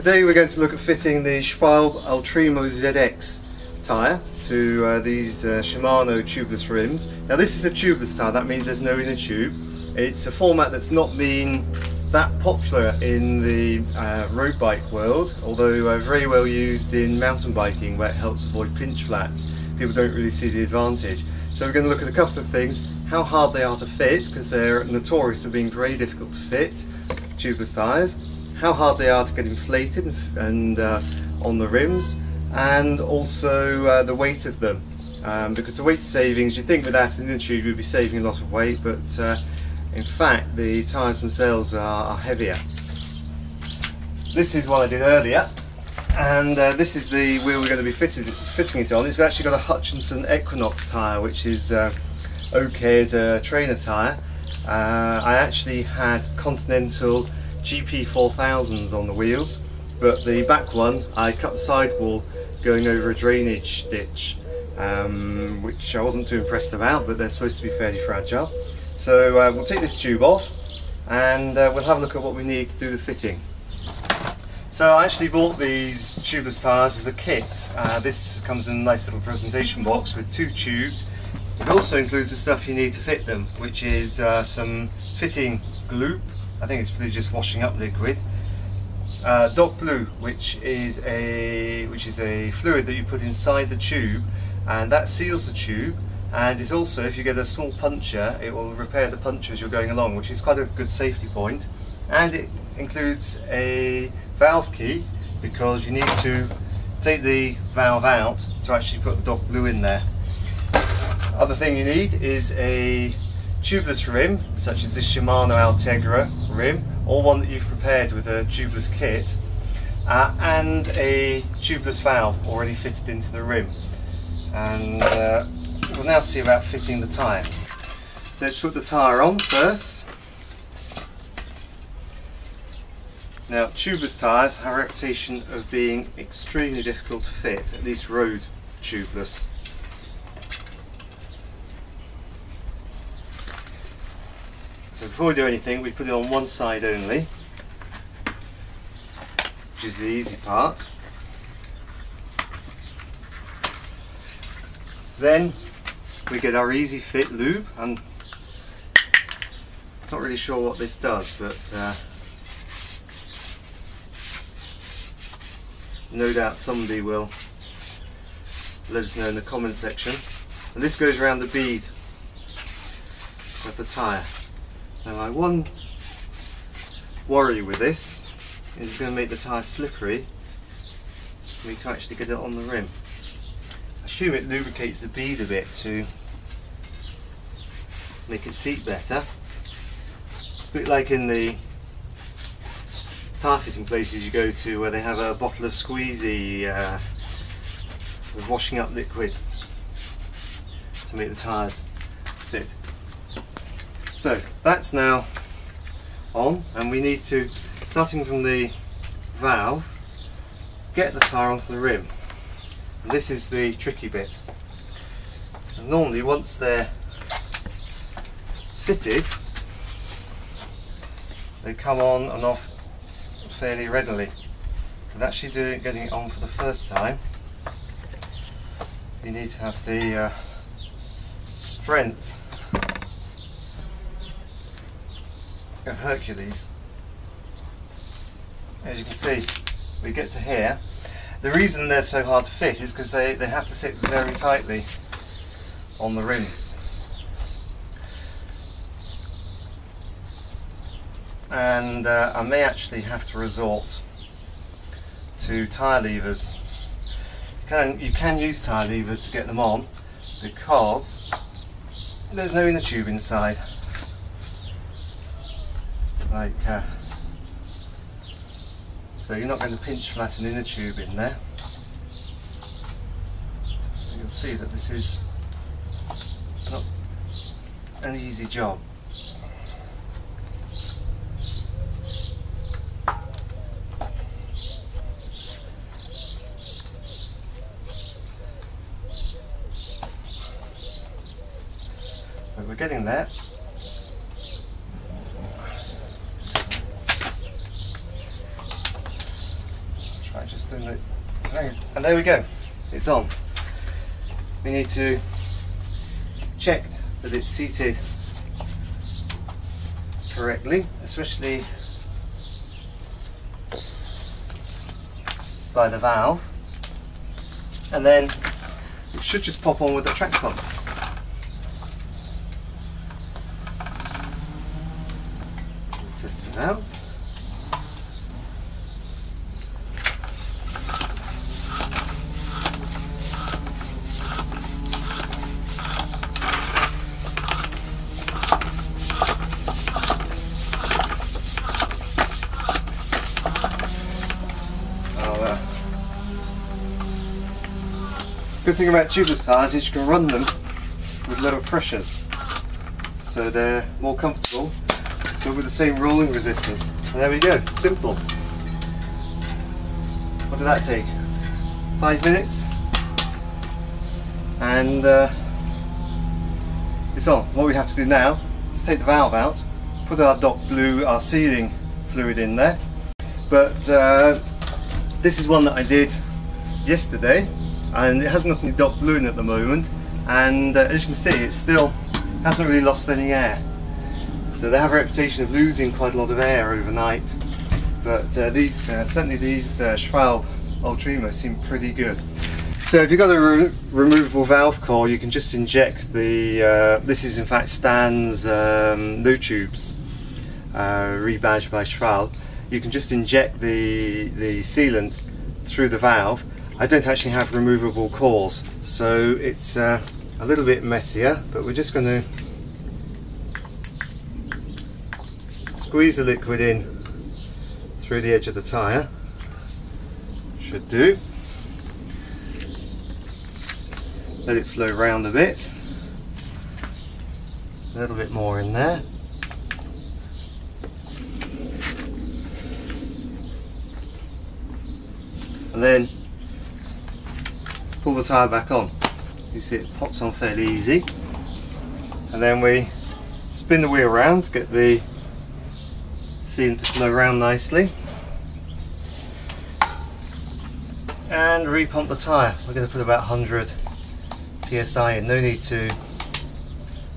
Today we're going to look at fitting the Schwalbe Ultremo ZX tyre to these Shimano tubeless rims. Now this is a tubeless tyre, that means there's no inner tube. It's a format that's not been that popular in the road bike world, although very well used in mountain biking where it helps avoid pinch flats. People don't really see the advantage. So we're going to look at a couple of things: how hard they are to fit, because they're notorious for being very difficult to fit, tubeless tyres, how hard they are to get inflated and on the rims, and also the weight of them, because the weight savings, you'd think without an inner tube you'd be saving a lot of weight, but in fact the tyres themselves are heavier. This is one I did earlier, and this is the wheel we're going to be fitting it on. It's actually got a Hutchinson Equinox tyre, which is okay as a trainer tyre. I actually had Continental GP 4000s on the wheels, but the back one I cut the sidewall going over a drainage ditch, which I wasn't too impressed about, but they're supposed to be fairly fragile. So we'll take this tube off and we'll have a look at what we need to do the fitting. So I actually bought these tubeless tyres as a kit. This comes in a nice little presentation box with 2 tubes. It also includes the stuff you need to fit them, which is some fitting glue. I think it's probably just washing up liquid. Dog blue, which is a fluid that you put inside the tube, and that seals the tube. And it also, if you get a small puncture, it will repair the puncture as you're going along, which is quite a good safety point. And it includes a valve key, because you need to take the valve out to actually put the dog blue in there. Other thing you need is a tubeless rim, such as this Shimano Altegra rim, or one that you've prepared with a tubeless kit, and a tubeless valve already fitted into the rim. And we'll now see about fitting the tyre. Let's put the tyre on first. Now, tubeless tyres have a reputation of being extremely difficult to fit, at least road tubeless. So before we do anything, we put it on one side only, which is the easy part. Then we get our Easy Fit lube, and I'm not really sure what this does, but no doubt somebody will let us know in the comment section. And this goes around the bead of the tyre. Now, my one worry with this is it's going to make the tyre slippery for me to actually get it on the rim. I assume it lubricates the bead a bit to make it seat better. It's a bit like in the tyre fitting places you go to where they have a bottle of squeezy with washing up liquid to make the tyres sit. So that's now on, and we need to, starting from the valve, get the tyre onto the rim. And this is the tricky bit. And normally once they're fitted, they come on and off fairly readily. But actually getting it on for the first time, you need to have the strength of Hercules. As you can see, we get to here. The reason they're so hard to fit is because they have to sit very tightly on the rims. And I may actually have to resort to tyre levers. You can use tyre levers to get them on, because there's no inner tube inside. Like so you're not going to pinch flat an inner tube in there. You'll see that this is not an easy job. But we're getting there. And there we go, it's on. We need to check that it's seated correctly, especially by the valve, and then it should just pop on with the track pump. Test it out. Good thing about tubeless tyres is you can run them with lower pressures, so they're more comfortable but with the same rolling resistance. And there we go, simple. What did that take? 5 minutes, and it's on. What we have to do now is take the valve out, put our Dock Blue, our sealing fluid in there, but this is one that I did yesterday, and it hasn't got any Dock Blue in at the moment, and as you can see, it still hasn't really lost any air. So they have a reputation of losing quite a lot of air overnight, but certainly these Schwalbe Ultremo seem pretty good. So if you've got a removable valve core, you can just inject the, this is in fact Stan's no tubes, rebadged by Schwalbe. You can just inject the sealant through the valve. I don't actually have removable cores, so it's a little bit messier, but we're just going to squeeze the liquid in through the edge of the tyre. Should do. Let it flow round a bit. A little bit more in there. And then pull the tyre back on. You see it pops on fairly easy, and then we spin the wheel around to get the sealant to flow around nicely, and repump the tyre. We're going to put about 100 psi in. No need to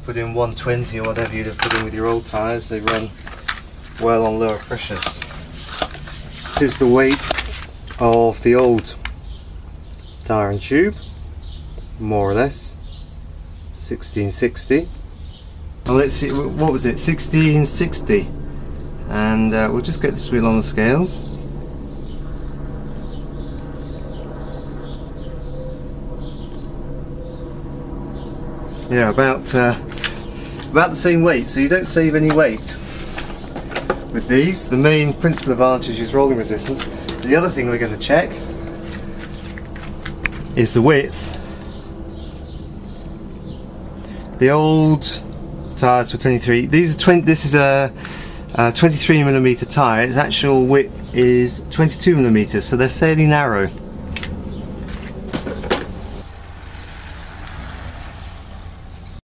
put in 120 or whatever you'd have put in with your old tyres. They run well on lower pressures. This is the weight of the old tyre and tube, more or less 1660. Well, let's see, what was it, 1660, and we'll just get this wheel on the scales. Yeah, about the same weight, so you don't save any weight with these. The main principal advantage is rolling resistance. The other thing we're going to check is the width. The old tyres were 23. These are 20. This is a 23mm tyre. Its actual width is 22mm, so they're fairly narrow.